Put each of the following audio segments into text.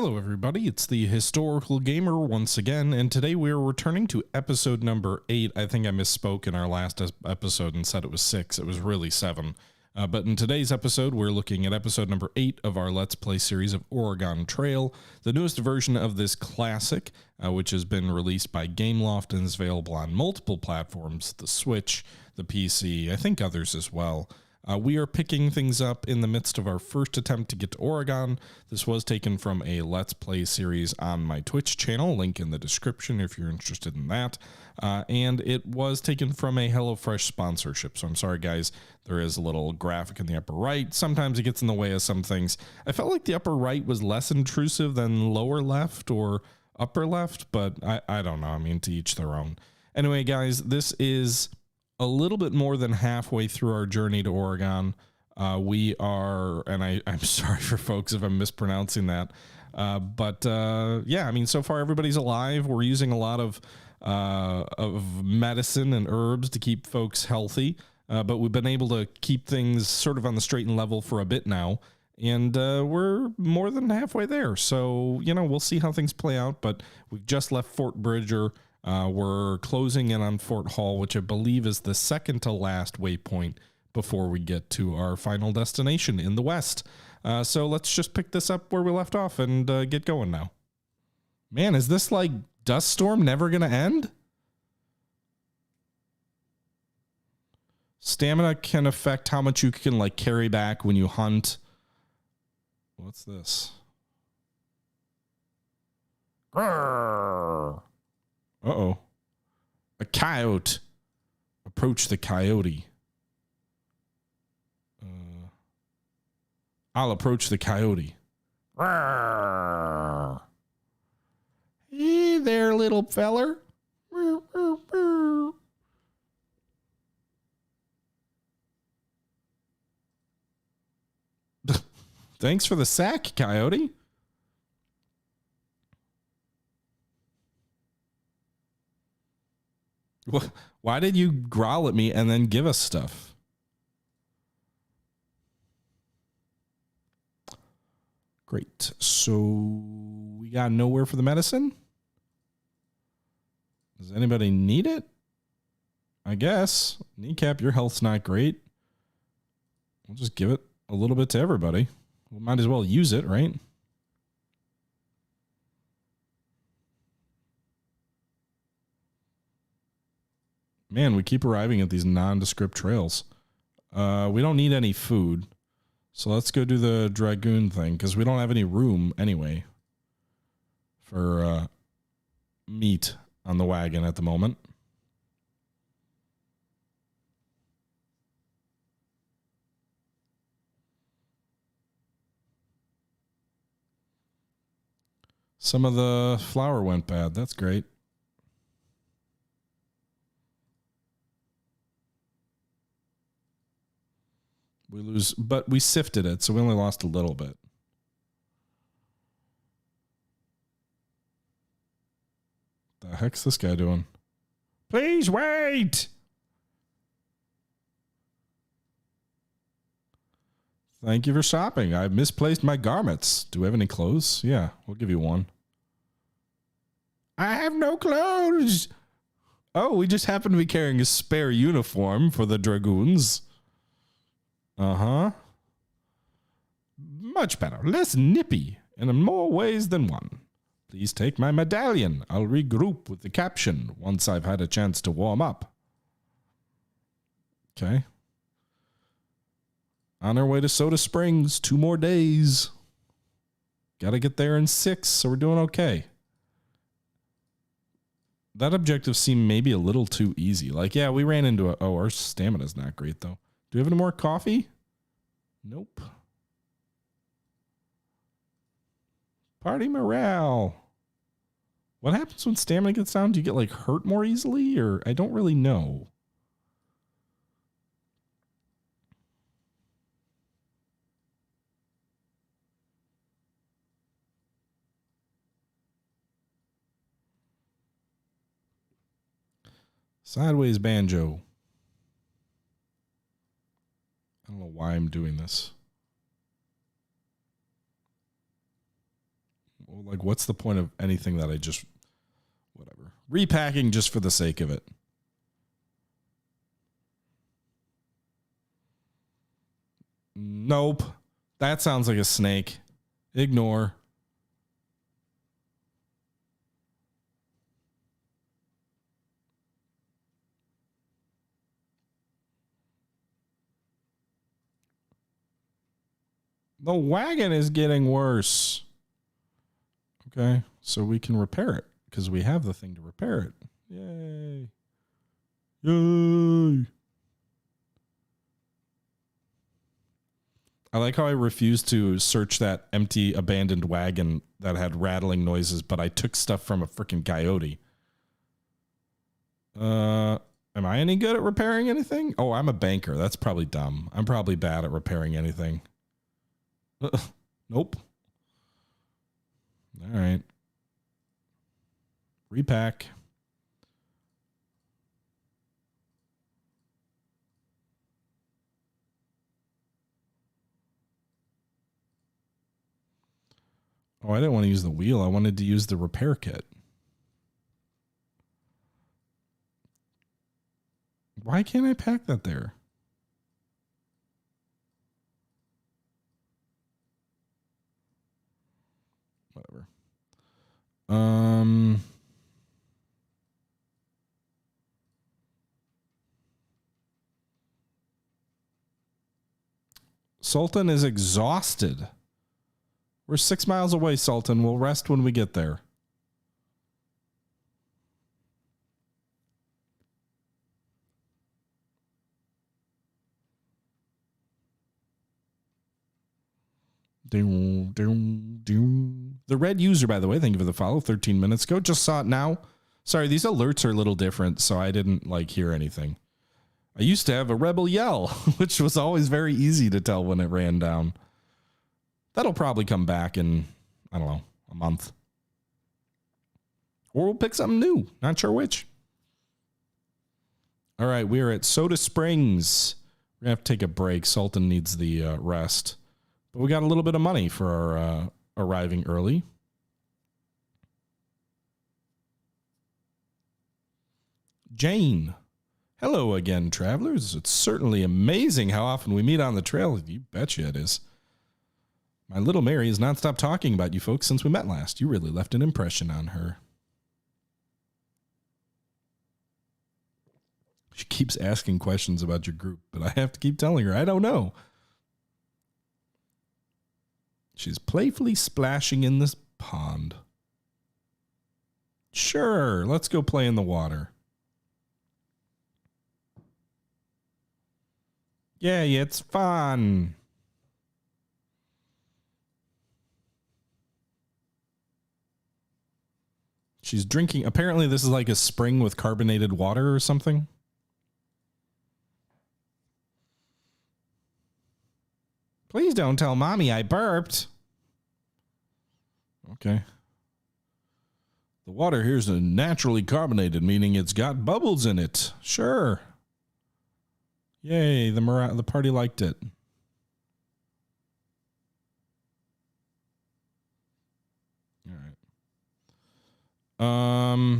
Hello everybody, it's the Historical Gamer once again, and today we are returning to episode number 8. I think I misspoke in our last episode and said it was 6. It was really 7. But in today's episode, we're looking at episode number 8 of our Let's Play series of Oregon Trail, the newest version of this classic, which has been released by Gameloft and is available on multiple platforms, the Switch, the PC, I think others as well. We are picking things up in the midst of our first attempt to get to Oregon. This was taken from a Let's Play series on my Twitch channel, link in the description if you're interested in that. And it was taken from a HelloFresh sponsorship. So I'm sorry, guys, there is a little graphic in the upper right. Sometimes it gets in the way of some things. I felt like the upper right was less intrusive than lower left or upper left, but I don't know. I mean, to each their own. Anyway, guys, this is a little bit more than halfway through our journey to Oregon. We are, and I'm sorry for folks if I'm mispronouncing that, but yeah, I mean, so far everybody's alive. We're using a lot of medicine and herbs to keep folks healthy, but we've been able to keep things sort of on the straight and level for a bit now, and we're more than halfway there. So, you know, we'll see how things play out, but we've just left Fort Bridger. We're closing in on Fort Hall, which I believe is the second to last waypoint before we get to our final destination in the west. So let's just pick this up where we left off and get going now. Man, is this like dust storm never going to end? Stamina can affect how much you can like carry back when you hunt. What's this? Grrr. Uh-oh. A coyote. Approach the coyote. I'll approach the coyote. Rawr. Hey there, little feller. Thanks for the sack, coyote. Why did you growl at me and then give us stuff? Great. So we got nowhere for the medicine? Does anybody need it? I guess. Kneecap, your health's not great. We'll just give it a little bit to everybody. We might as well use it, right? Man, we keep arriving at these nondescript trails. We don't need any food. So let's go do the dragoon thing, because we don't have any room anyway for meat on the wagon at the moment. Some of the flour went bad. That's great. We lose, but we sifted it, so we only lost a little bit. The heck's this guy doing? Please wait! Thank you for shopping. I've misplaced my garments. Do we have any clothes? Yeah, we'll give you one. I have no clothes! Oh, we just happen to be carrying a spare uniform for the dragoons. Uh-huh. Much better. Less nippy, and in more ways than one. Please take my medallion. I'll regroup with the caption once I've had a chance to warm up. Okay. On our way to Soda Springs. 2 more days. Gotta get there in 6, so we're doing okay. That objective seemed maybe a little too easy. Like, yeah, we ran into a... Oh, our stamina's not great, though. Do we have any more coffee? Nope. Party morale. What happens when stamina gets down? Do you get like hurt more easily, or I don't really know. Sideways banjo. I don't know why I'm doing this. Like, what's the point of anything that I just, whatever. Repacking just for the sake of it. Nope. That sounds like a snake. Ignore. The wagon is getting worse. Okay, so we can repair it because we have the thing to repair it. Yay. Yay. I like how I refused to search that empty, abandoned wagon that had rattling noises, but I took stuff from a freaking coyote. Am I any good at repairing anything? Oh, I'm a banker. That's probably dumb. I'm probably bad at repairing anything. Nope. All right. Repack. Oh, I didn't want to use the wheel. I wanted to use the repair kit. Why can't I pack that there? Whatever. Sultan is exhausted. We're 6 miles away, Sultan. We'll rest when we get there. The red user, by the way, thank you for the follow 13 minutes ago. Just saw it now. Sorry, these alerts are a little different, so I didn't hear anything. I used to have a rebel yell, which was always very easy to tell when it ran down. That'll probably come back in, I don't know, a month. Or we'll pick something new. Not sure which. All right, we are at Soda Springs. We're going to have to take a break. Sultan needs the rest. But we got a little bit of money for our arriving early. Jane. Hello again, travelers. It's certainly amazing how often we meet on the trail. You betcha it is. My little Mary has not stopped talking about you folks since we met last. You really left an impression on her. She keeps asking questions about your group, but I have to keep telling her, I don't know. She's playfully splashing in this pond. Sure, let's go play in the water. Yeah, it's fun. She's drinking. Apparently, this is like a spring with carbonated water or something. Please don't tell Mommy I burped. Okay. The water here is naturally carbonated, meaning it's got bubbles in it. Sure. Yay, the party liked it. All right.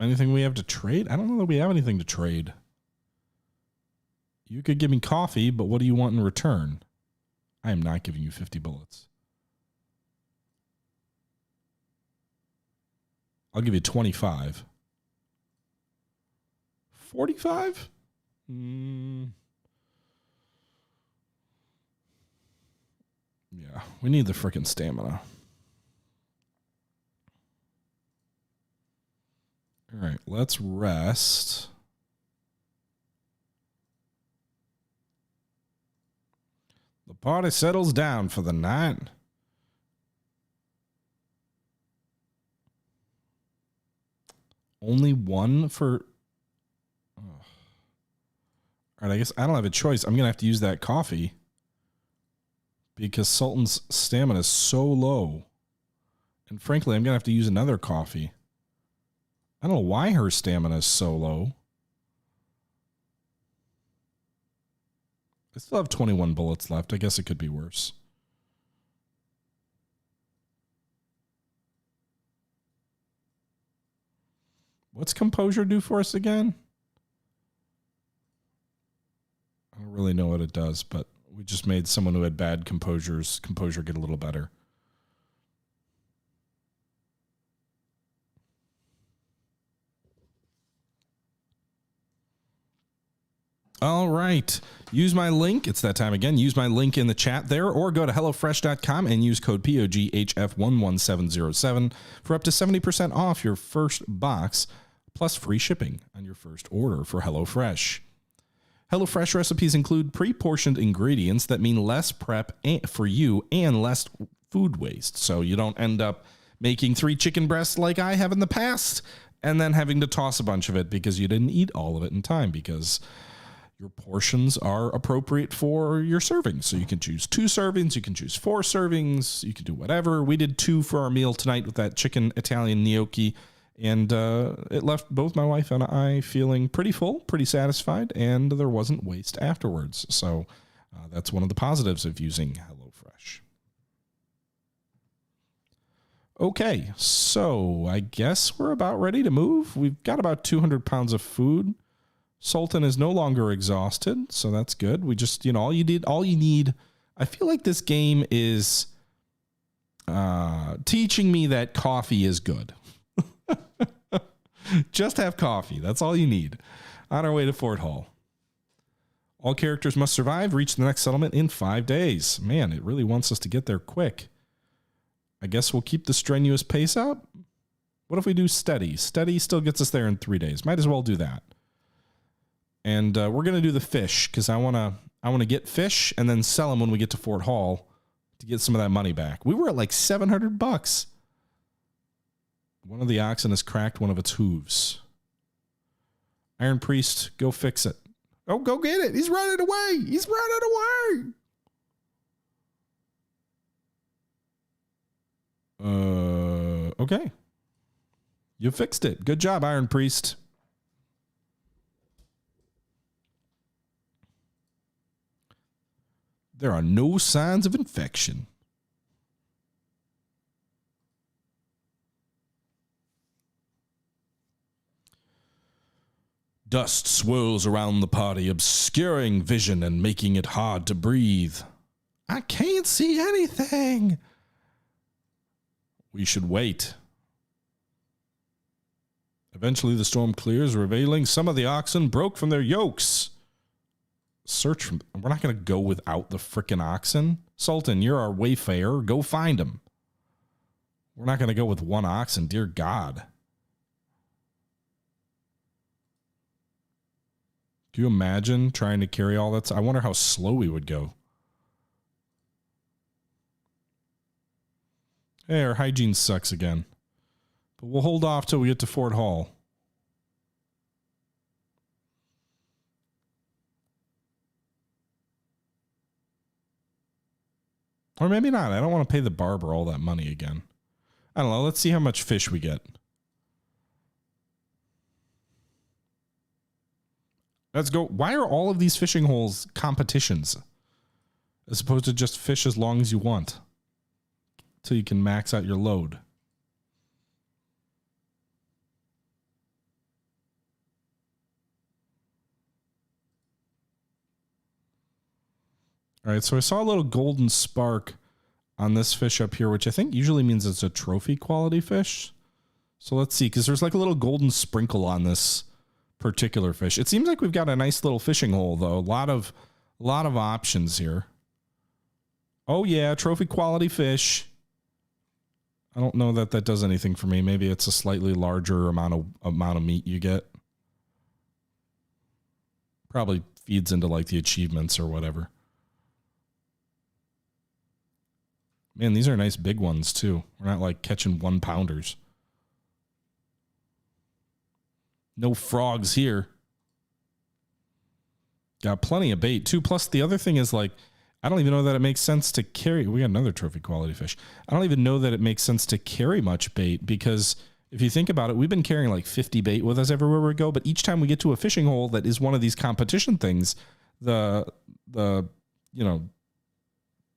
Anything we have to trade? I don't know that we have anything to trade. You could give me coffee, but what do you want in return? I am not giving you 50 bullets. I'll give you 25. 45? Yeah, we need the frickin' stamina. All right, let's rest. The party settles down for the night. Only one for... Oh. All right, I guess I don't have a choice. I'm going to have to use that coffee because Sultan's stamina is so low. And frankly, I'm going to have to use another coffee. I don't know why her stamina is so low. I still have 21 bullets left. I guess it could be worse. What's composure do for us again? I don't really know what it does, but we just made someone who had bad composure get a little better. All right. Use my link. It's that time again. Use my link in the chat there, or go to HelloFresh.com and use code POGHF11707 for up to 70% off your first box, plus free shipping on your first order for HelloFresh. HelloFresh recipes include pre-portioned ingredients that mean less prep for you and less food waste. So you don't end up making 3 chicken breasts like I have in the past and then having to toss a bunch of it because you didn't eat all of it in time, because your portions are appropriate for your servings. So you can choose 2 servings, you can choose 4 servings, you can do whatever. We did 2 for our meal tonight with that chicken Italian gnocchi, and it left both my wife and I feeling pretty full, pretty satisfied, and there wasn't waste afterwards. So that's one of the positives of using HelloFresh. Okay, so I guess we're about ready to move. We've got about 200 pounds of food. Sultan is no longer exhausted, so that's good. We just, all you need. I feel like this game is teaching me that coffee is good. Just have coffee. That's all you need. On our way to Fort Hall. All characters must survive. Reach the next settlement in 5 days. Man, it really wants us to get there quick. I guess we'll keep the strenuous pace up. What if we do steady? Steady still gets us there in 3 days. Might as well do that. And we're going to do the fish because I want to get fish and then sell them when we get to Fort Hall to get some of that money back. We were at like $700. One of the oxen has cracked one of its hooves. Iron Priest, go fix it. Oh, go get it. He's running away. He's running away. Okay. You fixed it. Good job, Iron Priest. There are no signs of infection. Dust swirls around the party, obscuring vision and making it hard to breathe. I can't see anything. We should wait. Eventually the storm clears, revealing some of the oxen broke from their yokes. Search from. We're not going to go without the frickin' oxen. Sultan, you're our wayfarer. Go find them. We're not going to go with one oxen. Dear God. Can you imagine trying to carry all that? I wonder how slow we would go. Hey, our hygiene sucks again. But we'll hold off till we get to Fort Hall. Or maybe not. I don't want to pay the barber all that money again. I don't know. Let's see how much fish we get. Let's go. Why are all of these fishing holes competitions? As opposed to just fish as long as you want. Till you can max out your load. All right, so I saw a little golden spark on this fish up here, which I think usually means it's a trophy quality fish. So let's see, because there's like a little golden sprinkle on this particular fish. It seems like we've got a nice little fishing hole, though. A lot of options here. Oh yeah, trophy quality fish. I don't know that that does anything for me. Maybe it's a slightly larger amount of meat you get. Probably feeds into like the achievements or whatever. Man, these are nice big ones too. We're not like catching 1-pounders. No frogs here. Got plenty of bait too. Plus the other thing is like, I don't even know that it makes sense to carry. We got another trophy quality fish. I don't even know that it makes sense to carry much bait because if you think about it, we've been carrying like 50 bait with us everywhere we go. But each time we get to a fishing hole that is one of these competition things, the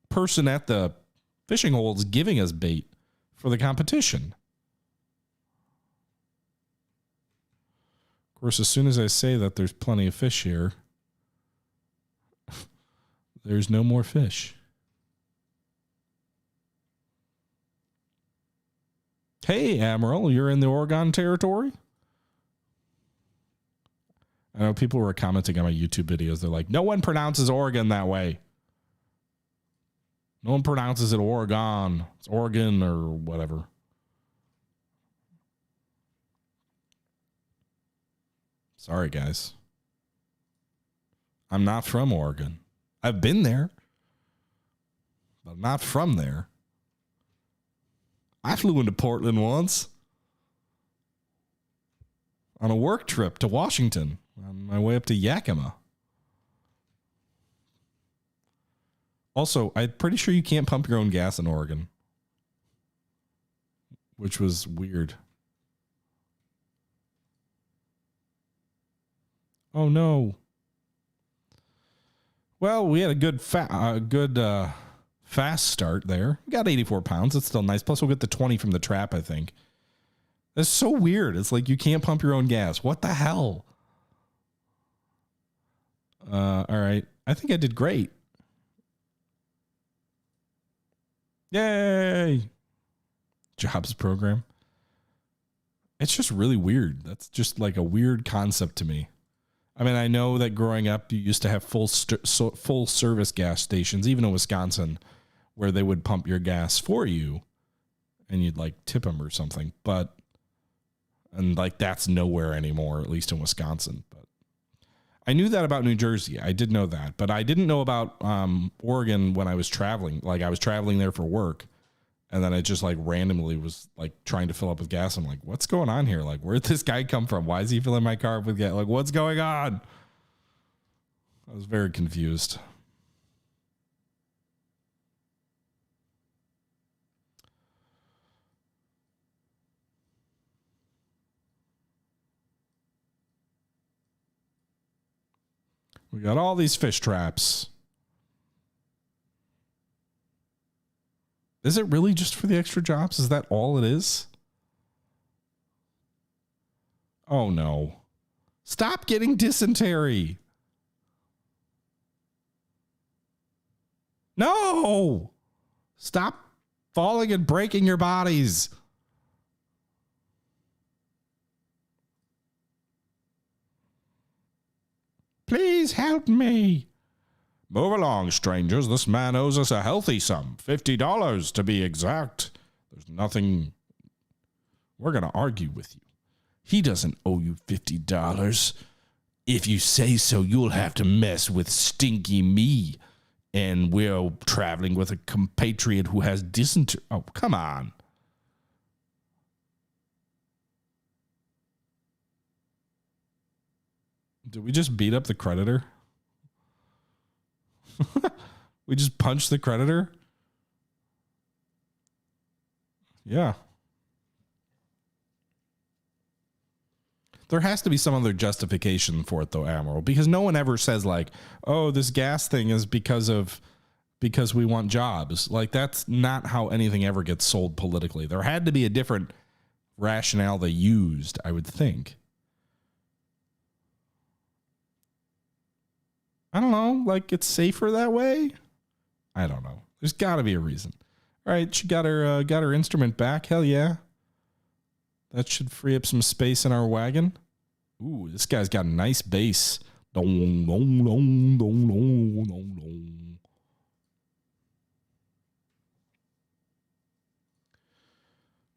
person at the fishing hole is giving us bait for the competition. course, as soon as I say that there's plenty of fish here, there's no more fish. Hey, Admiral, you're in the Oregon territory? I know people were commenting on my YouTube videos. They're like, no one pronounces Oregon that way. No one pronounces it Oregon. It's Oregon or whatever. Sorry, guys. I'm not from Oregon. I've been there, but I'm not from there. I flew into Portland once on a work trip to Washington on my way up to Yakima. Also, I'm pretty sure you can't pump your own gas in Oregon, which was weird. Oh no. Well, we had a good fast start there. We got 84 pounds. That's still nice. Plus, we'll get the 20 from the trap, I think. That's so weird. It's like you can't pump your own gas. What the hell? All right. I think I did great. Yay. Jobs program. It's just really weird. That's just like a weird concept to me. I mean, I know that growing up, you used to have full service gas stations, even in Wisconsin, where they would pump your gas for you and you'd like tip them or something. And like that's nowhere anymore, at least in Wisconsin. But I knew that about New Jersey. I did know that, but I didn't know about Oregon when I was traveling. Like I was traveling there for work. And then I just like randomly was like trying to fill up with gas. I'm like, what's going on here? Like, where'd this guy come from? Why is he filling my car up with gas? Like, what's going on? I was very confused. We got all these fish traps. Is it really just for the extra jobs? Is that all it is? Oh no. Stop getting dysentery. No. Stop falling and breaking your bodies. Please help me. Move along, strangers. This man owes us a healthy sum. $50 to be exact. There's nothing. We're going to argue with you. He doesn't owe you $50. If you say so, you'll have to mess with stinky me. And we're traveling with a compatriot who has dysentery. Oh, come on. Did we just beat up the creditor? We just punched the creditor? Yeah. There has to be some other justification for it, though, Admiral, because no one ever says like, oh, this gas thing is because we want jobs. Like, that's not how anything ever gets sold politically. There had to be a different rationale they used, I would think. I don't know, like it's safer that way? I don't know. There's got to be a reason. All right, she got her instrument back. Hell yeah. That should free up some space in our wagon. Ooh, this guy's got a nice bass. Dong, dong, dong, dong, dong, dong, dong.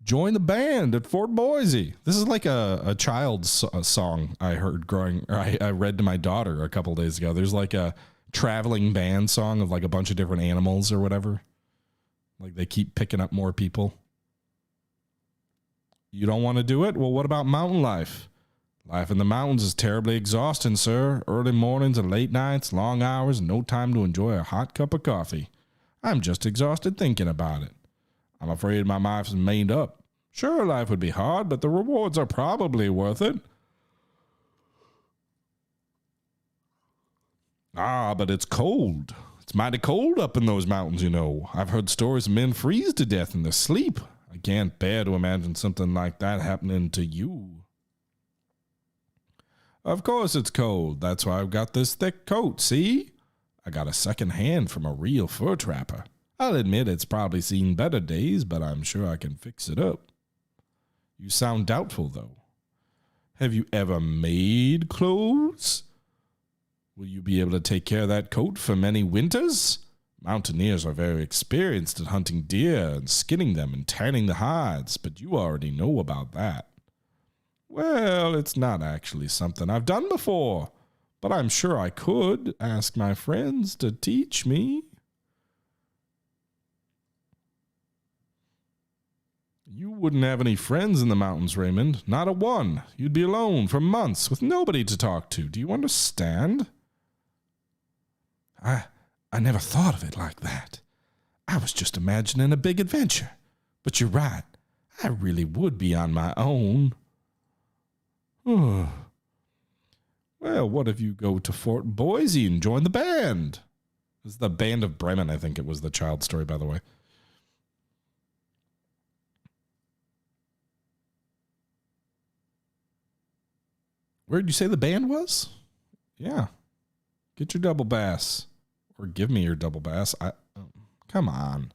Join the band at Fort Boise. This is like a child's song I heard I read to my daughter a couple days ago. There's like a traveling band song of like a bunch of different animals or whatever. Like they keep picking up more people. You don't want to do it? Well, what about mountain life? Life in the mountains is terribly exhausting, sir. Early mornings and late nights, long hours, and no time to enjoy a hot cup of coffee. I'm just exhausted thinking about it. I'm afraid my life is made up. Sure, life would be hard, but the rewards are probably worth it. Ah, but it's cold. It's mighty cold up in those mountains, you know. I've heard stories of men freeze to death in their sleep. I can't bear to imagine something like that happening to you. Of course it's cold. That's why I've got this thick coat, see? I got a second hand from a real fur trapper. I'll admit it's probably seen better days, but I'm sure I can fix it up. You sound doubtful, though. Have you ever made clothes? Will you be able to take care of that coat for many winters? Mountaineers are very experienced at hunting deer and skinning them and tanning the hides, but you already know about that. Well, it's not actually something I've done before, but I'm sure I could ask my friends to teach me. You wouldn't have any friends in the mountains, Raymond. Not a one. You'd be alone for months with nobody to talk to. Do you understand? I never thought of it like that. I was just imagining a big adventure. But you're right. I really would be on my own. Well, what if you go to Fort Boise and join the band? This is the Band of Bremen, I think it was the child story, by the way. Where'd you say the band was? Yeah. Get your double bass. Or give me your double bass. Come on.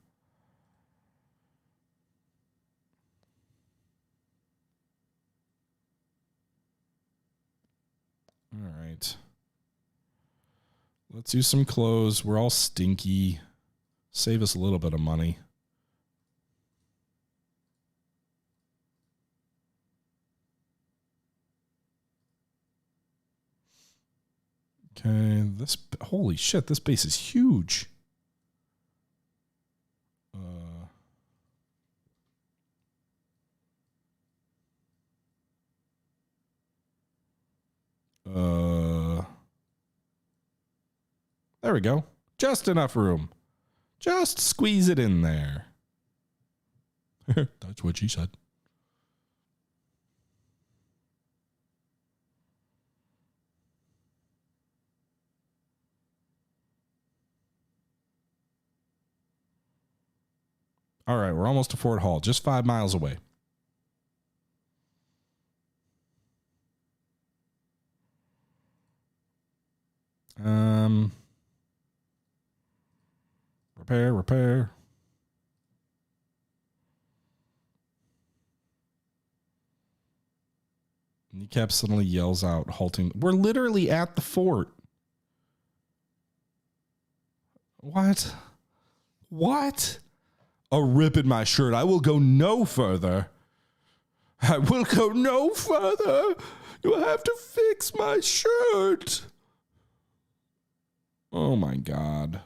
All right. Let's use some clothes. We're all stinky. Save us a little bit of money. Okay, holy shit, this base is huge. There we go. Just enough room. Just squeeze it in there. That's what she said. All right, we're almost to Fort Hall, just 5 miles away. Repair. Kneecap suddenly yells out, halting. We're literally at the fort. What? A rip in my shirt. I will go no further. You'll have to fix my shirt. Oh my God.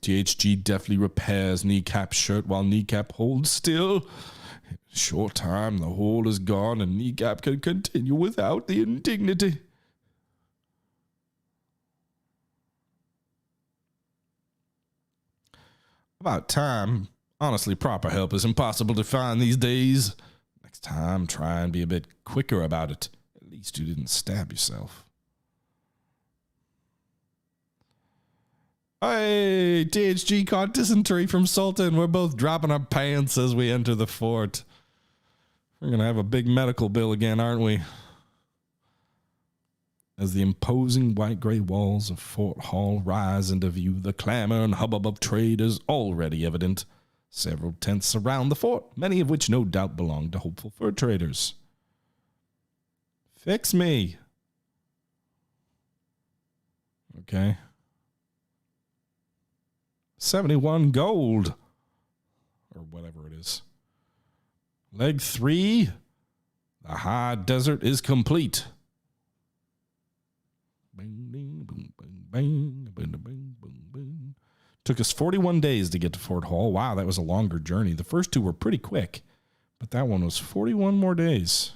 THG deftly repairs Kneecap's shirt while Kneecap holds still. In a short time, the hole is gone and Kneecap can continue without the indignity. About time. Honestly, proper help is impossible to find these days. Next time, try and be a bit quicker about it. At least you didn't stab yourself. Hey, THG caught dysentery from Sultan. We're both dropping our pants as we enter the fort. We're going to have a big medical bill again, aren't we? As the imposing white-gray walls of Fort Hall rise into view, the clamor and hubbub of trade is already evident. Several tents surround the fort, many of which no doubt belong to hopeful fur traders. Fix me. Okay. 71 gold. Or whatever it is. Leg 3. The high desert is complete. Took us 41 days to get to Fort Hall. Wow, that was a longer journey. The first two were pretty quick, but that one was 41 more days.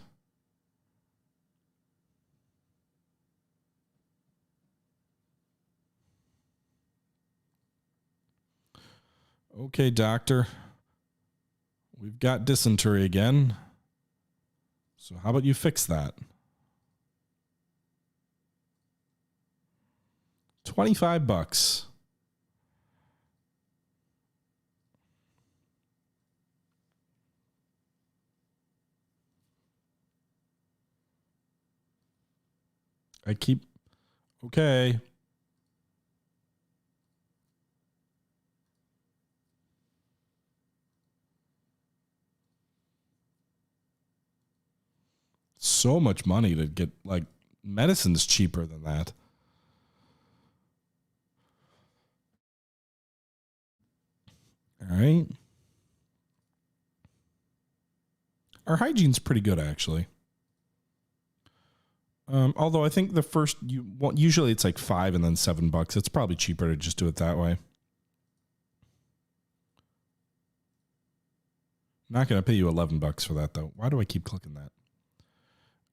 Okay, doctor. We've got dysentery again. So how about you fix that? 25 bucks. I keep... Okay. So much money to get, like, medicine's cheaper than that. All right. Our hygiene's pretty good, actually. Although I think the first, usually it's like $5 and then $7. It's probably cheaper to just do it that way. Not going to pay you $11 for that, though. Why do I keep clicking that?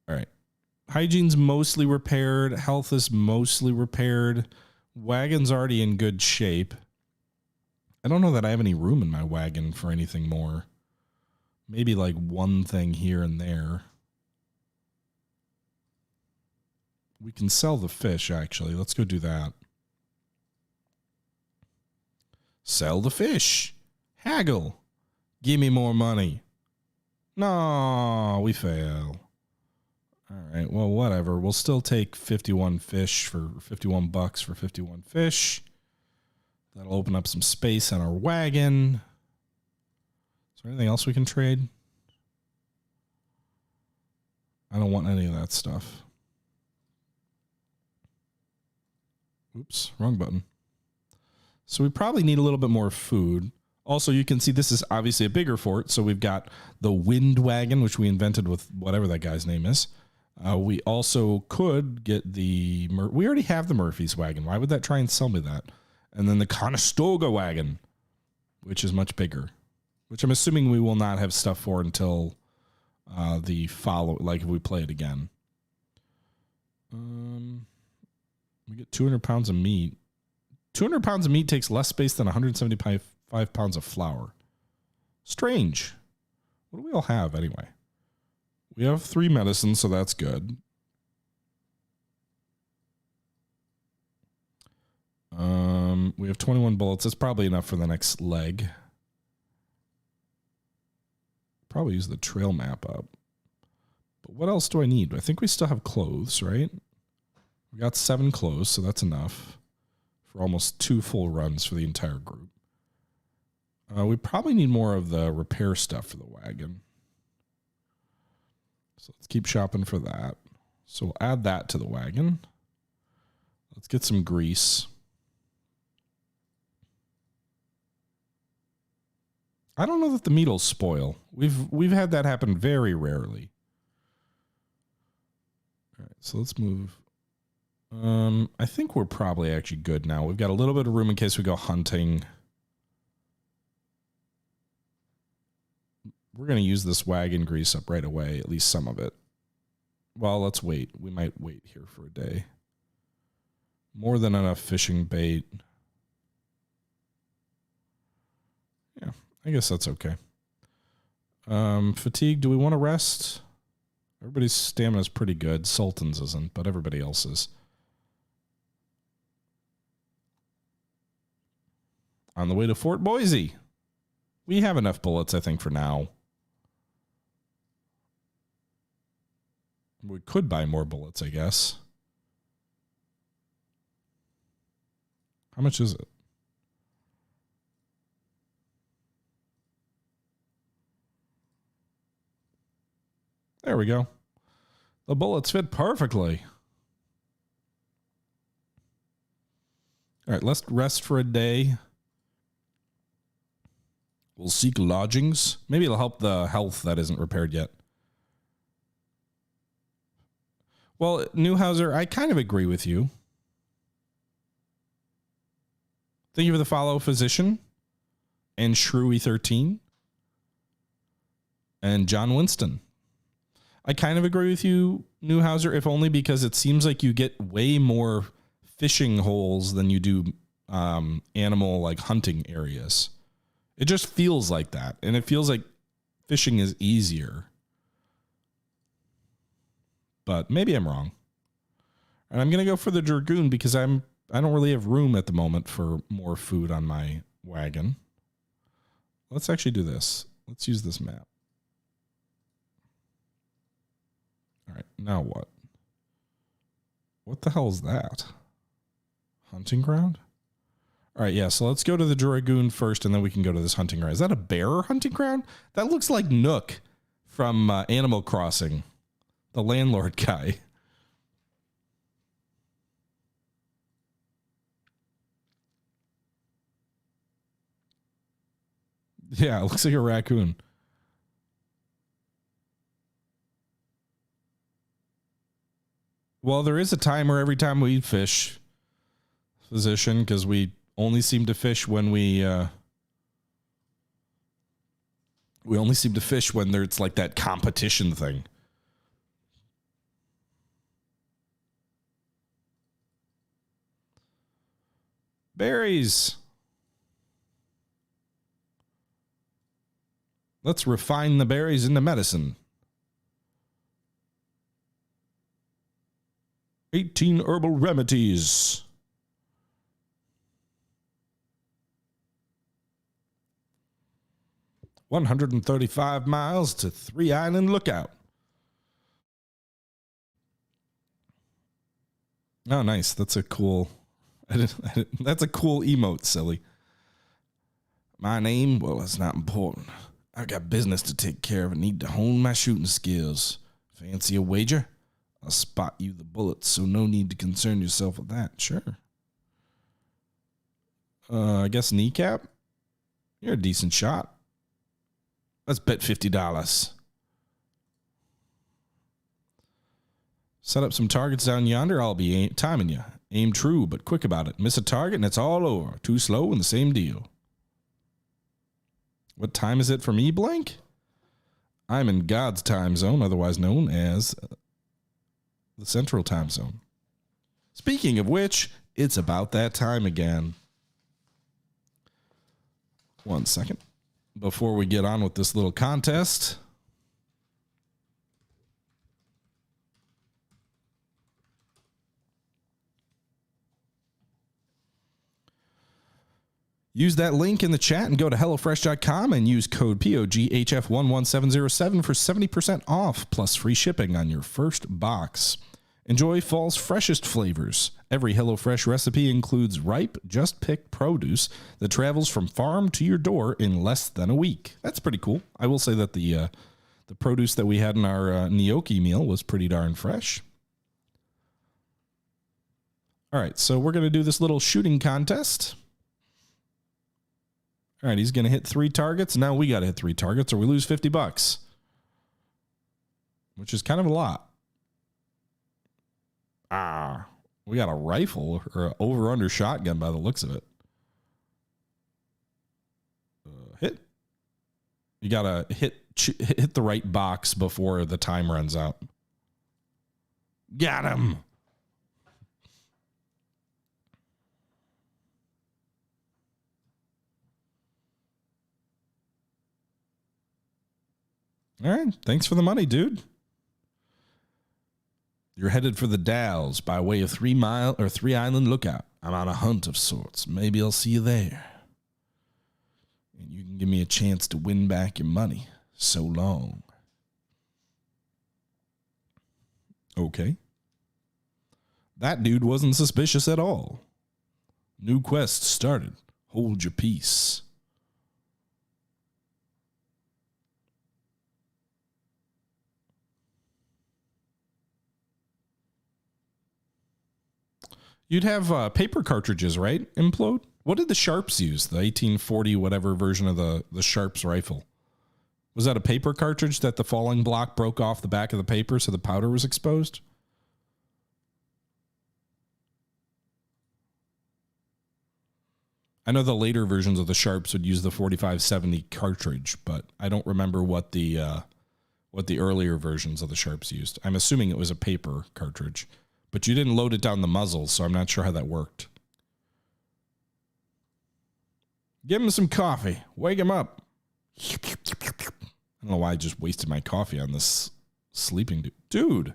All right. Hygiene's mostly repaired. Health is mostly repaired. Wagon's already in good shape. I don't know that I have any room in my wagon for anything more. Maybe like one thing here and there. We can sell the fish, actually. Let's go do that. Sell the fish. Haggle. Give me more money. No, we fail. All right, well, whatever. We'll still take 51 fish for $51 for 51 fish. That'll open up some space on our wagon. Is there anything else we can trade? I don't want any of that stuff. Oops, wrong button. So we probably need a little bit more food. Also, you can see this is obviously a bigger fort. So we've got the wind wagon, which we invented with whatever that guy's name is. We also could get the... we already have the Murphy's wagon. Why would that try and sell me that? And then the Conestoga wagon, which is much bigger. Which I'm assuming we will not have stuff for until the follow... like if we play it again. We get 200 pounds of meat. 200 pounds of meat takes less space than 175 pounds of flour. Strange. What do we all have anyway? We have 3 medicines, so that's good. We have 21 bullets. That's probably enough for the next leg. Probably use the trail map up. But what else do I need? I think we still have clothes, right? We got 7 clothes, so that's enough for almost 2 full runs for the entire group. We probably need more of the repair stuff for the wagon. So let's keep shopping for that. So we'll add that to the wagon. Let's get some grease. I don't know that the meat will spoil. We've had that happen very rarely. All right, so let's move. I think we're probably actually good now. We've got a little bit of room in case we go hunting. We're going to use this wagon grease up right away, at least some of it. Well, let's wait. We might wait here for a day. More than enough fishing bait. Yeah, I guess that's okay. Fatigue, do we want to rest? Everybody's stamina is pretty good. Sultan's isn't, but everybody else is. On the way to Fort Boise. We have enough bullets, I think, for now. We could buy more bullets, I guess. How much is it? There we go. The bullets fit perfectly. All right, let's rest for a day. We'll seek lodgings. Maybe it'll help the health that isn't repaired yet. Well, Newhouser, I kind of agree with you. Thank you for the follow, Physician. And Shrewy13. And John Winston. I kind of agree with you, Newhouser, if only because it seems like you get way more fishing holes than you do animal like hunting areas. It just feels like that. And it feels like fishing is easier. But maybe I'm wrong. And I'm going to go for the Dragoon because I don't really have room at the moment for more food on my wagon. Let's actually do this. Let's use this map. All right, now what? What the hell is that? Hunting ground? All right, yeah, so let's go to the Dragoon first, and then we can go to this hunting ground. Is that a bear hunting ground? That looks like Nook from Animal Crossing, the landlord guy. Yeah, it looks like a raccoon. Well, there is a timer every time we fish, physician, because we only seem to fish when we only seem to fish when there's like that competition thing. Berries. Let's refine the berries into medicine. 18 herbal remedies. $135 miles to Three Island Lookout. Oh, nice. That's a cool. That's a cool emote, silly. My name, well, it's not important. I got business to take care of and need to hone my shooting skills. Fancy a wager? I'll spot you the bullets, so no need to concern yourself with that. Sure. I guess kneecap? You're a decent shot. Let's bet $50. Set up some targets down yonder. I'll be timing you. Aim true, but quick about it. Miss a target and it's all over. Too slow and the same deal. What time is it for me, blank? I'm in God's time zone, otherwise known as the Central Time Zone. Speaking of which, it's about that time again. 1 second. Before we get on with this little contest, use that link in the chat and go to HelloFresh.com and use code POGHF11707 for 70% off plus free shipping on your first box. Enjoy fall's freshest flavors. Every HelloFresh recipe includes ripe, just-picked produce that travels from farm to your door in less than a week. That's pretty cool. I will say that the produce that we had in our gnocchi meal was pretty darn fresh. All right, so we're going to do this little shooting contest. All right, he's going to hit 3 targets. Now we got to hit 3 targets or we lose $50, which is kind of a lot. We got a rifle or an over-under shotgun by the looks of it. Hit. You got to hit the right box before the time runs out. Got him. All right. Thanks for the money, dude. You're headed for the Dalles by way of 3 Island Lookout. I'm on a hunt of sorts. Maybe I'll see you there. And you can give me a chance to win back your money. So long. Okay. That dude wasn't suspicious at all. New quest started. Hold your peace. You'd have paper cartridges, right? Implode? What did the Sharps use? The 1840 whatever version of the Sharps rifle. Was that a paper cartridge that the falling block broke off the back of the paper so the powder was exposed? I know the later versions of the Sharps would use the 4570 cartridge, but I don't remember what the earlier versions of the Sharps used. I'm assuming it was a paper cartridge. But you didn't load it down the muzzle, so I'm not sure how that worked. Give him some coffee. Wake him up. I don't know why I just wasted my coffee on this sleeping dude. Dude,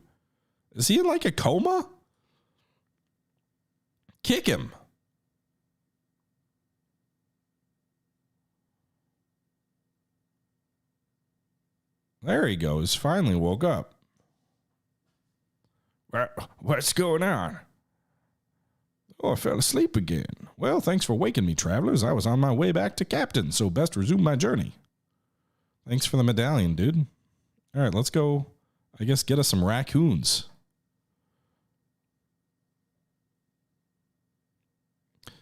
is he in like a coma? Kick him. There he goes. Finally woke up. What's going on? Oh, I fell asleep again. Well, thanks for waking me, travelers. I was on my way back to Captain, so best resume my journey. Thanks for the medallion, dude. All right, let's go, I guess, get us some raccoons.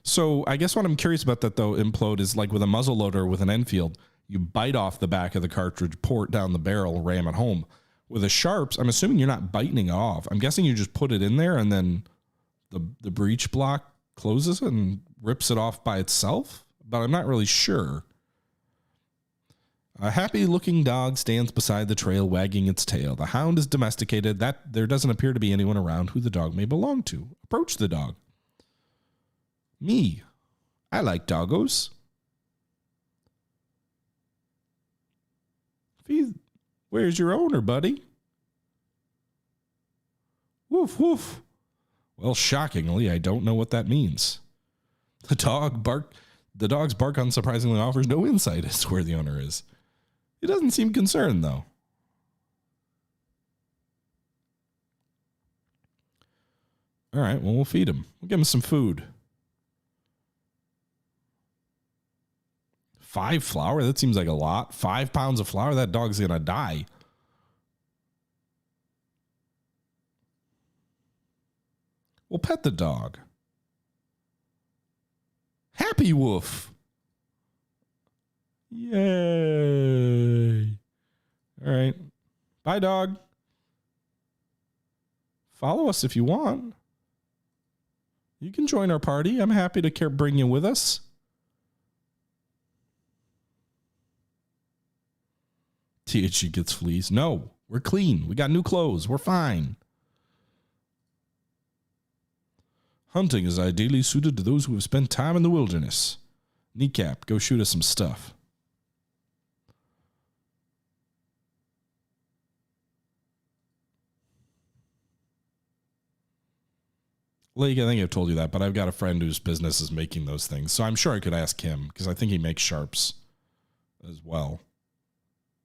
So I guess what I'm curious about that, though, Implode, is like with a muzzle loader with an Enfield, you bite off the back of the cartridge, pour it down the barrel, ram it home. With a Sharps, I'm assuming you're not biting it off. I'm guessing you just put it in there and then the breech block closes it and rips it off by itself, but I'm not really sure. A happy-looking dog stands beside the trail, wagging its tail. The hound is domesticated. That there doesn't appear to be anyone around who the dog may belong to. Approach the dog. Me. I like doggos. Where's your owner, buddy? Woof, woof. Well, shockingly, I don't know what that means. The dog's bark unsurprisingly offers no insight as to where the owner is. He doesn't seem concerned, though. All right, well, we'll feed him. We'll give him some food. 5 flour? That seems like a lot. 5 pounds of flour? That dog's going to die. We'll pet the dog. Happy Woof. Yay. All right. Bye, dog. Follow us if you want. You can join our party. I'm happy to bring you with us. THG gets fleas. No, we're clean. We got new clothes. We're fine. Hunting is ideally suited to those who have spent time in the wilderness. Kneecap, go shoot us some stuff. Lake, I think I've told you that, but I've got a friend whose business is making those things, so I'm sure I could ask him, because I think he makes Sharps as well.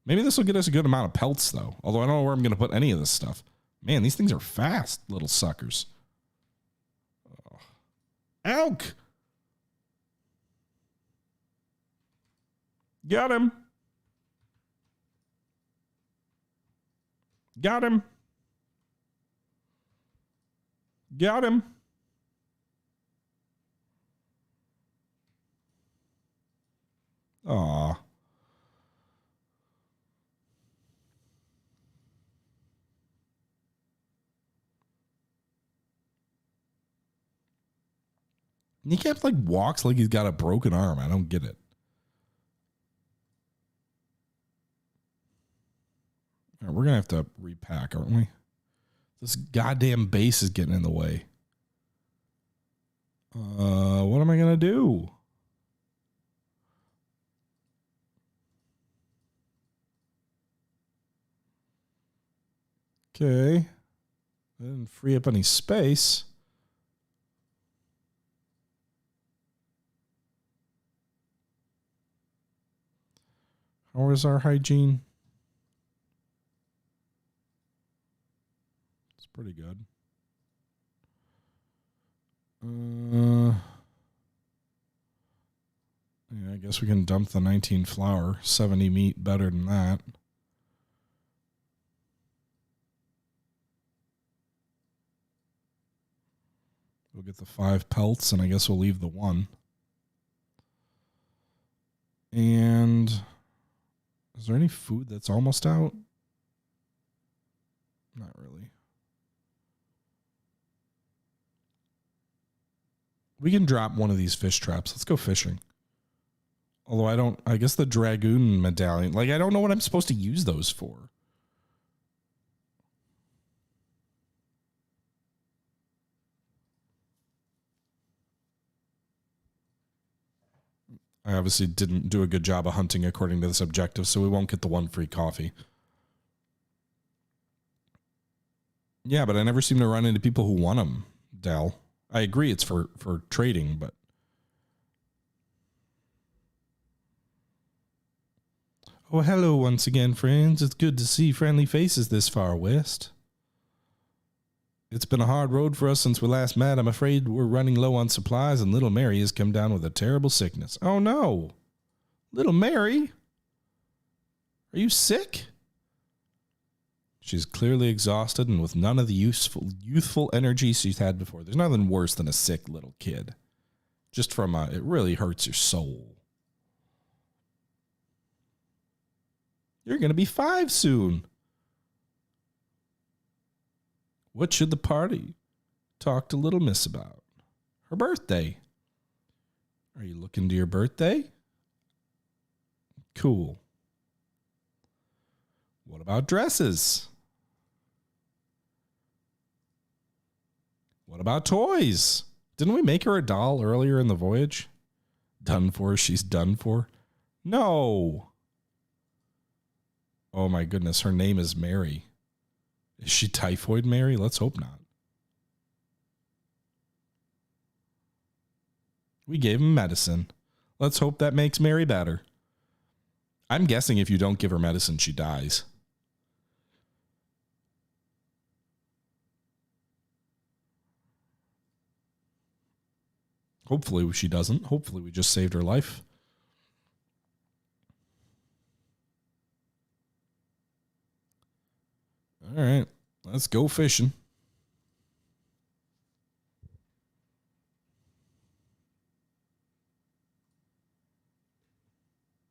Maybe this will get us a good amount of pelts, though, although I don't know where I'm going to put any of this stuff. Man, these things are fast, little suckers. Elk! Got him. Got him. Got him. Aw. Kneecap like walks like he's got a broken arm. I don't get it. All right, we're gonna have to repack, aren't we? This goddamn base is getting in the way. What am I gonna do? Okay. I didn't free up any space. How is our hygiene? It's pretty good. Yeah, I guess we can dump the 19 flour. 70 meat, better than that. We'll get the 5 pelts, and I guess we'll leave the 1. And is there any food that's almost out? Not really. We can drop one of these fish traps. Let's go fishing. Although I guess the Dragoon medallion, like I don't know what I'm supposed to use those for. I obviously didn't do a good job of hunting according to this objective, so we won't get the 1 free coffee. Yeah, but I never seem to run into people who want them, Dal. I agree it's for trading, but... Oh, hello once again, friends. It's good to see friendly faces this far west. It's been a hard road for us since we last met. I'm afraid we're running low on supplies, and little Mary has come down with a terrible sickness. Oh no! Little Mary? Are you sick? She's clearly exhausted and with none of the youthful energy she's had before. There's nothing worse than a sick little kid. Just from it really hurts your soul. You're going to be 5 soon. What should the party talk to little miss about? Her birthday. Are you looking to your birthday? Cool. What about dresses? What about toys? Didn't we make her a doll earlier in the voyage? Done for, she's done for. No. Oh my goodness, her name is Mary. Is she Typhoid Mary? Let's hope not. We gave him medicine. Let's hope that makes Mary better. I'm guessing if you don't give her medicine, she dies. Hopefully she doesn't. Hopefully we just saved her life. All right, let's go fishing.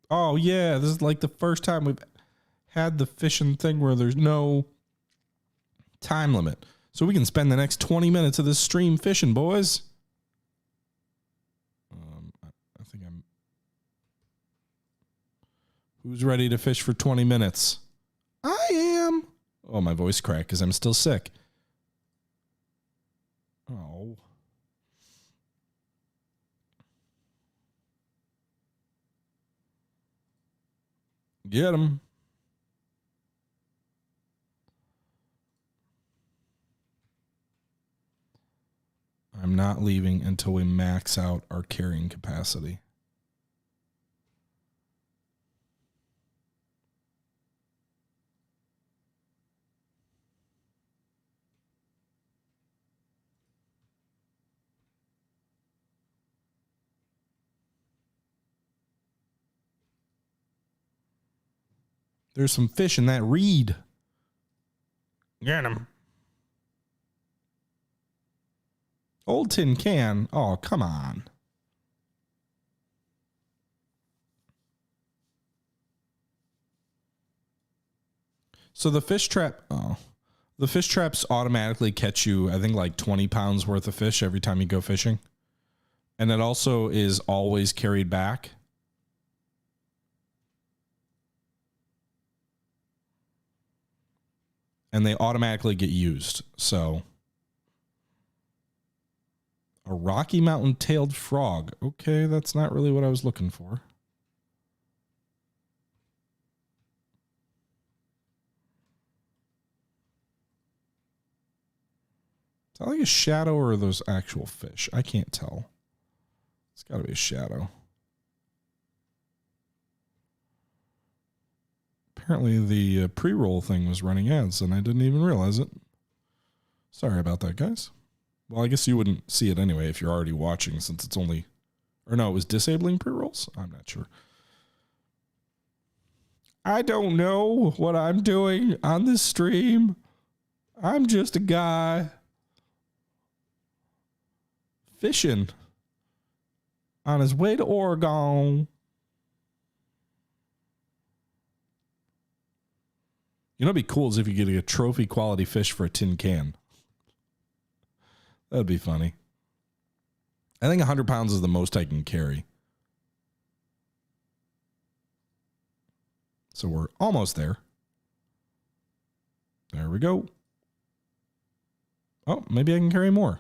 Oh, yeah, this is like the first time we've had the fishing thing where there's no time limit. So we can spend the next 20 minutes of this stream fishing, boys. I think I'm... Who's ready to fish for 20 minutes? I am. Oh, my voice cracked because I'm still sick. Oh. Get him. I'm not leaving until we max out our carrying capacity. There's some fish in that reed. Get him. Old tin can. Oh, come on. So the fish trap. Oh, the fish traps automatically catch you, I think, like 20 pounds worth of fish every time you go fishing. And it also is always carried back. And they automatically get used. So a Rocky Mountain tailed frog. Okay, that's not really what I was looking for. Is that like a shadow or are those actual fish? I can't tell. It's got to be a shadow. Apparently the pre-roll thing was running ads and I didn't even realize it. Sorry about that, guys. Well, I guess you wouldn't see it anyway if you're already watching since it's only... Or no, it was disabling pre-rolls? I'm not sure. I don't know what I'm doing on this stream. I'm just a guy fishing on his way to Oregon. You know what'd be cool is if you get a trophy quality fish for a tin can. That'd be funny. I think 100 pounds is the most I can carry. So we're almost there. There we go. Oh, maybe I can carry more.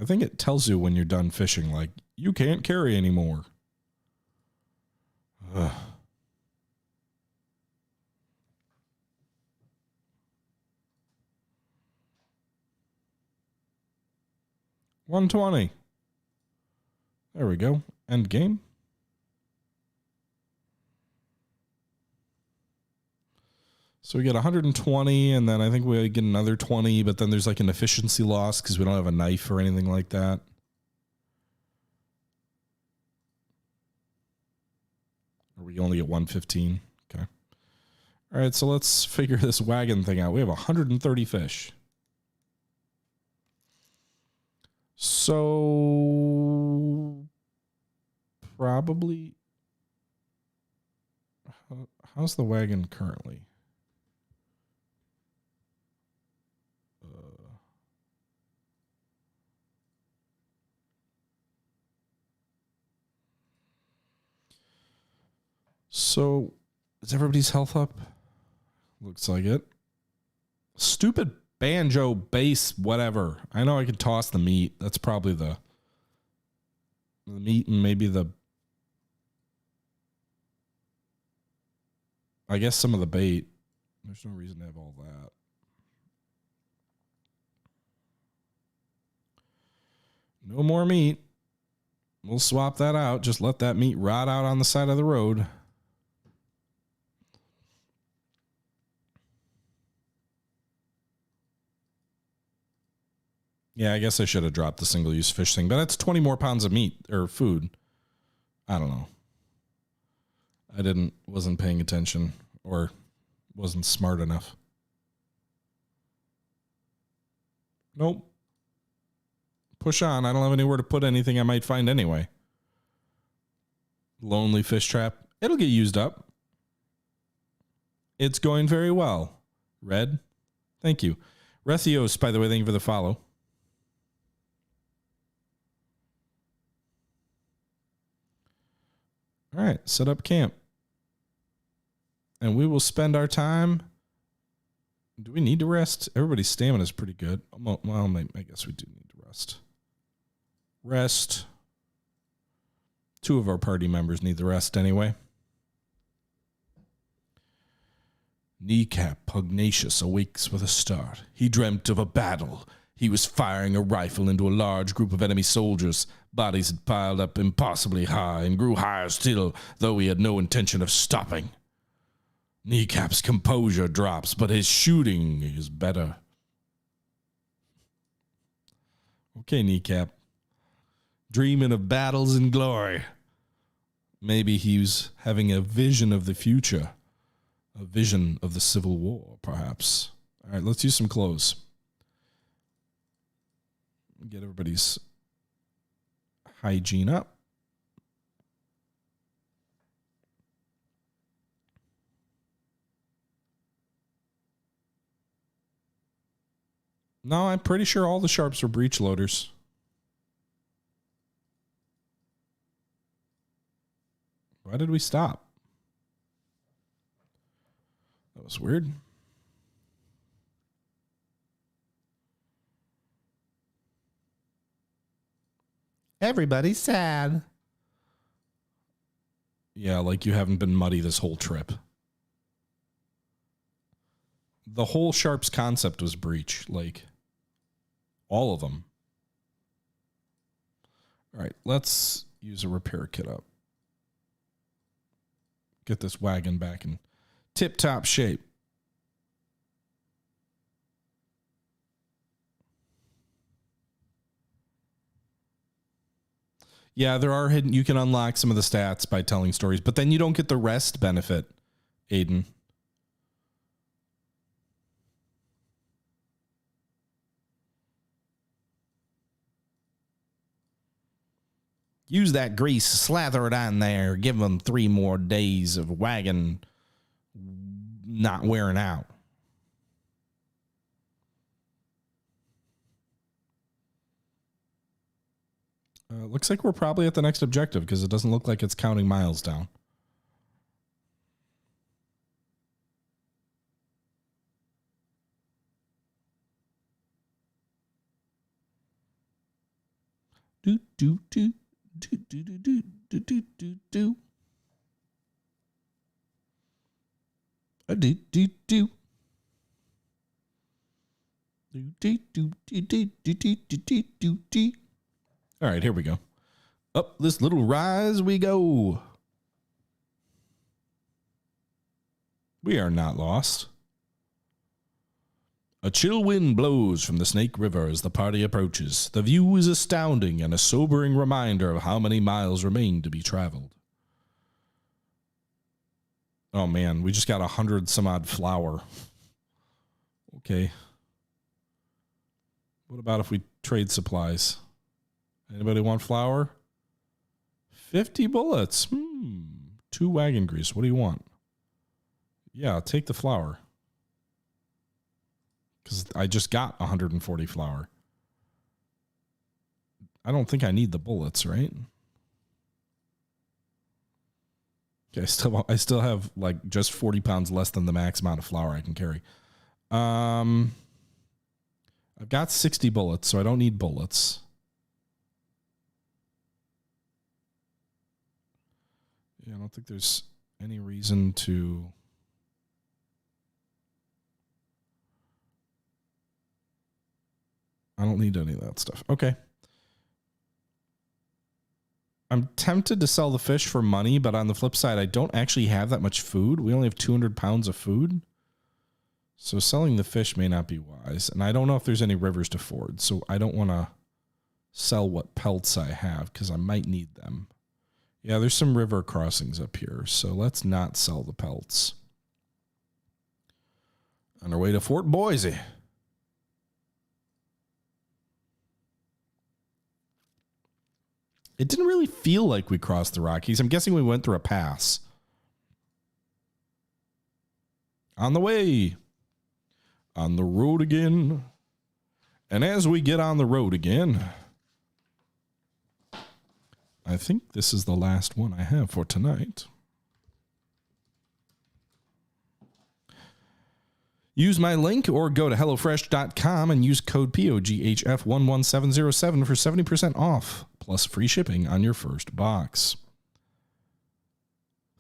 I think it tells you when you're done fishing, like, you can't carry anymore. Ugh. $120. There we go. End game. So we get 120, and then I think we get another 20, but then there's like an efficiency loss because we don't have a knife or anything like that. Or we only get 115. Okay. All right, so let's figure this wagon thing out. We have 130 fish. So probably, how's the wagon currently? So is everybody's health up? Looks like it. Stupid banjo bass, whatever. I know I could toss the meat. That's probably the meat and maybe I guess some of the bait. There's no reason to have all that. No more meat. We'll swap that out. Just let that meat rot out on the side of the road. Yeah, I guess I should have dropped the single-use fish thing, but that's 20 more pounds of meat or food. I don't know. I wasn't paying attention or wasn't smart enough. Nope. Push on. I don't have anywhere to put anything I might find anyway. Lonely fish trap. It'll get used up. It's going very well. Red. Thank you. Rethios, by the way, thank you for the follow. All right, set up camp. And we will spend our time. Do we need to rest? Everybody's stamina is pretty good. Well, I guess we do need to rest. Rest. 2 of our party members need the rest anyway. Kneecap pugnacious awakes with a start. He dreamt of a battle. He was firing a rifle into a large group of enemy soldiers. Bodies had piled up impossibly high and grew higher still, though he had no intention of stopping. Kneecap's composure drops, but his shooting is better. Okay, Kneecap. Dreaming of battles and glory. Maybe he was having a vision of the future. A vision of the Civil War, perhaps. All right, let's use some clothes. Get everybody's hygiene up. No, I'm pretty sure all the sharps are breech loaders. Why did we stop? That was weird. Everybody's sad. Yeah, like you haven't been muddy this whole trip. The whole sharps concept was breach, like all of them. All right, let's use a repair kit up. Get this wagon back in tip-top shape. Yeah, there are hidden. You can unlock some of the stats by telling stories, but then you don't get the rest benefit, Aiden. Use that grease, slather it on there, give them 3 more days of wagon not wearing out. Looks like we're probably at the next objective because it doesn't look like it's counting miles down. Do do do do do do do do do do do. Do do do. Do do do do do do do do do. All right, here we go. Up this little rise we go. We are not lost. A chill wind blows from the Snake River as the party approaches. The view is astounding and a sobering reminder of how many miles remain to be traveled. Oh man, we just got 100 some odd flour. Okay. What about if we trade supplies? Anybody want flour? 50 bullets. 2 wagon grease. What do you want? Yeah, take the flour. Because I just got 140 flour. I don't think I need the bullets, right? Okay, I still have like just 40 pounds less than the max amount of flour I can carry. I've got 60 bullets, so I don't need bullets. Yeah, I don't think there's any reason to... I don't need any of that stuff. Okay. I'm tempted to sell the fish for money, but on the flip side, I don't actually have that much food. We only have 200 pounds of food. So selling the fish may not be wise. And I don't know if there's any rivers to ford, so I don't want to sell what pelts I have because I might need them. Yeah, there's some river crossings up here, so let's not sell the pelts. On our way to Fort Boise. It didn't really feel like we crossed the Rockies. I'm guessing we went through a pass. On the way. On the road again. And as we get on the road again, I think this is the last one I have for tonight. Use my link or go to HelloFresh.com and use code POGHF11707 for 70% off, plus free shipping on your first box.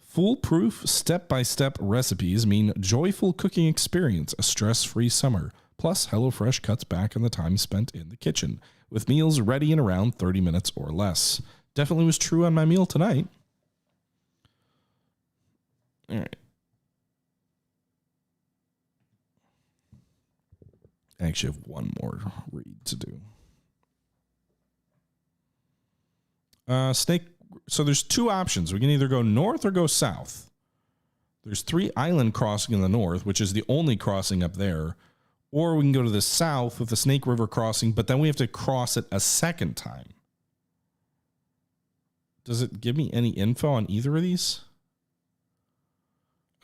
Foolproof step-by-step recipes mean joyful cooking experience, a stress-free summer. Plus, HelloFresh cuts back on the time spent in the kitchen, with meals ready in around 30 minutes or less. Definitely was true on my meal tonight. All right. I actually have one more read to do. So there's 2 options. We can either go north or go south. There's 3 island crossing in the north, which is the only crossing up there. Or we can go to the south with the Snake River crossing, but then we have to cross it a second time. Does it give me any info on either of these?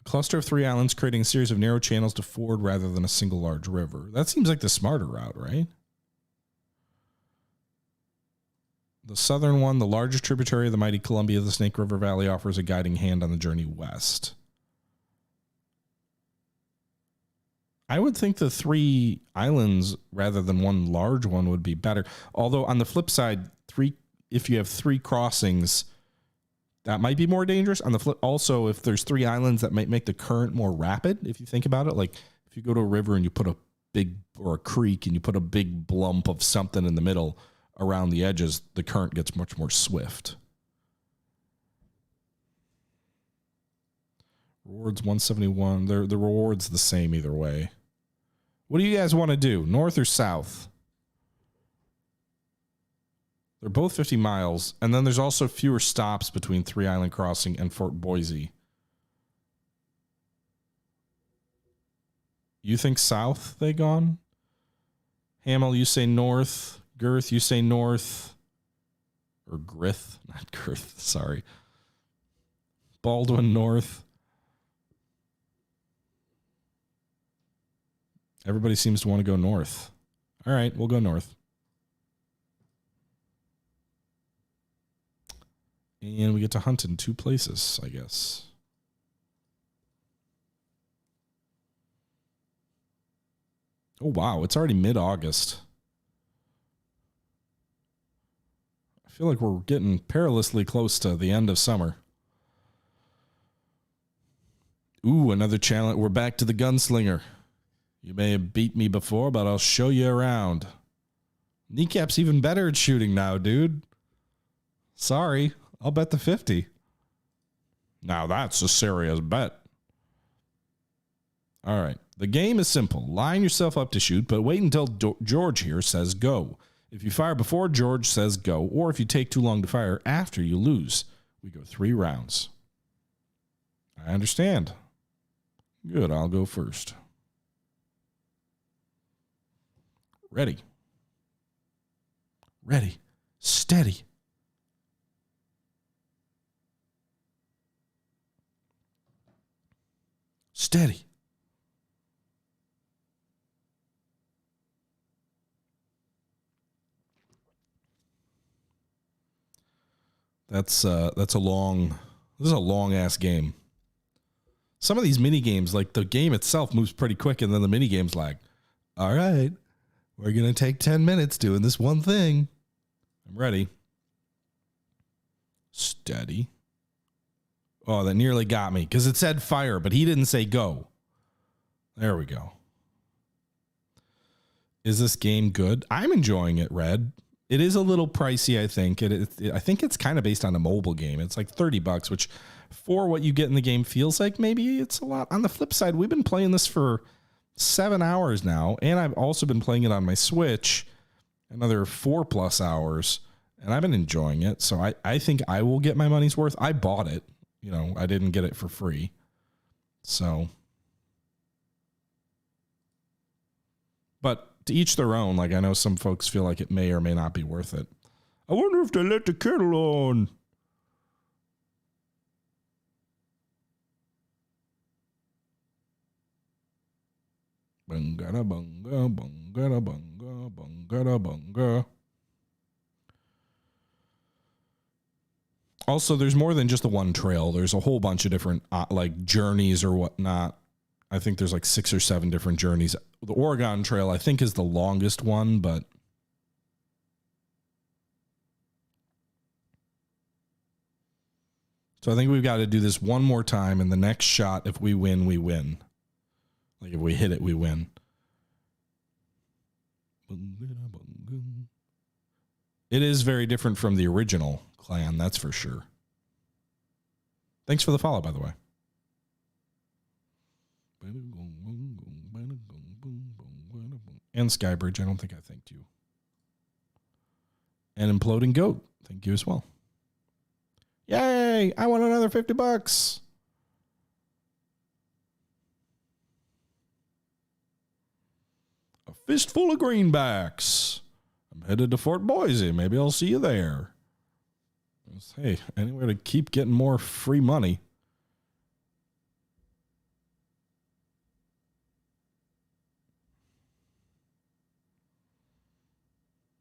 Cluster of 3 islands creating a series of narrow channels to ford rather than a single large river. That seems like the smarter route, right? The southern one, the largest tributary of the mighty Columbia, the Snake River Valley, offers a guiding hand on the journey west. I would think the 3 islands rather than one large one would be better. Although on the flip side, if you have 3 crossings, that might be more dangerous. On the flip, also, if there's 3 islands, that might make the current more rapid. If you think about it, like if you go to a river and you put a big, or a creek, and you put a big lump of something in the middle around the edges, the current gets much more swift. Rewards 171. The reward's the same either way. What do you guys want to do? North or south? They're both 50 miles, and then there's also fewer stops between 3 Island Crossing and Fort Boise. You think south they gone? Hamill, you say north. Girth, you say north. Or Grith, not Girth, sorry. Baldwin, north. Everybody seems to want to go north. All right, we'll go north. And we get to hunt in 2 places, I guess. Oh, wow. It's already mid-August. I feel like we're getting perilously close to the end of summer. Ooh, another challenge. We're back to the gunslinger. You may have beat me before, but I'll show you around. Kneecap's even better at shooting now, dude. Sorry. I'll bet the 50. Now that's a serious bet. All right. The game is simple. Line yourself up to shoot, but wait until George here says go. If you fire before George says go, or if you take too long to fire after, you lose. We go 3 rounds. I understand. Good, I'll go first. Ready. Ready. Steady. Steady. This is a long ass game. Some of these mini games, like the game itself moves pretty quick, and then the mini game's like, all right, we're going to take 10 minutes doing this one thing. I'm ready. Steady. Oh, that nearly got me because it said fire, but he didn't say go. There we go. Is this game good? I'm enjoying it, Red. It is a little pricey, I think. I think it's kind of based on a mobile game. It's like $30, which for what you get in the game feels like maybe it's a lot. On the flip side, we've been playing this for 7 hours now, and I've also been playing it on my Switch another 4+ hours, and I've been enjoying it. So I think I will get my money's worth. I bought it. You know, I didn't get it for free. So, but to each their own. Like, I know some folks feel like it may or may not be worth it. I wonder if they let the kettle on. Bungada bunga, bungada bunga, bungada bunga. Also, there's more than just the one trail. There's a whole bunch of different like journeys or whatnot. I think there's like 6 or 7 different journeys. The Oregon Trail, I think, is the longest one, but so I think we've got to do this one more time, and the next shot, if we win, we win. Like, if we hit it, we win. It is very different from the original clan, that's for sure. Thanks for the follow, by the way. And Skybridge, I don't think I thanked you. And Imploding Goat, thank you as well. Yay! I want another $50. A fistful of greenbacks. I'm headed to Fort Boise. Maybe I'll see you there. Hey, anywhere to keep getting more free money.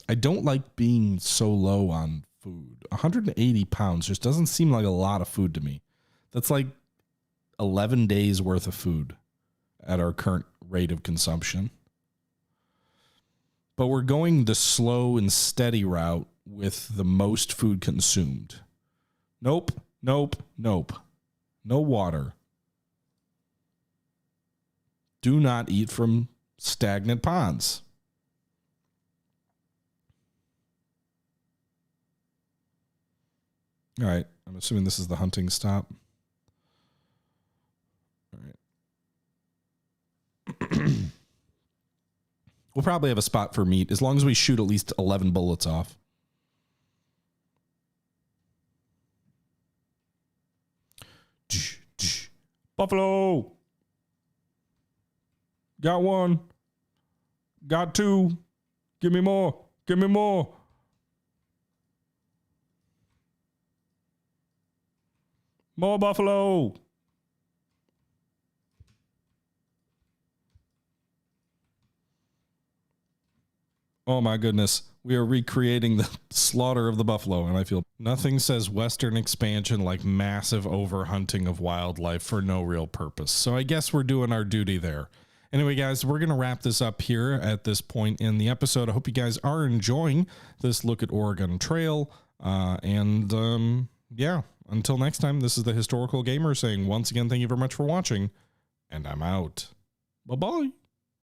I don't like being so low on food. 180 pounds just doesn't seem like a lot of food to me. That's like 11 days worth of food at our current rate of consumption. But we're going the slow and steady route with the most food consumed. Nope, nope, nope. No water. Do not eat from stagnant ponds. All right, I'm assuming this is the hunting stop. All right. We'll probably have a spot for meat as long as we shoot at least 11 bullets off. Buffalo. Got 1. Got 2. Give me more. Give me more. More buffalo. Oh my goodness. We are recreating the slaughter of the buffalo, and I feel nothing says Western expansion like massive overhunting of wildlife for no real purpose. So I guess we're doing our duty there. Anyway, guys, we're going to wrap this up here at this point in the episode. I hope you guys are enjoying this look at Oregon Trail. Yeah, until next time, this is the Historical Gamer saying once again, thank you very much for watching, and I'm out. Bye-bye.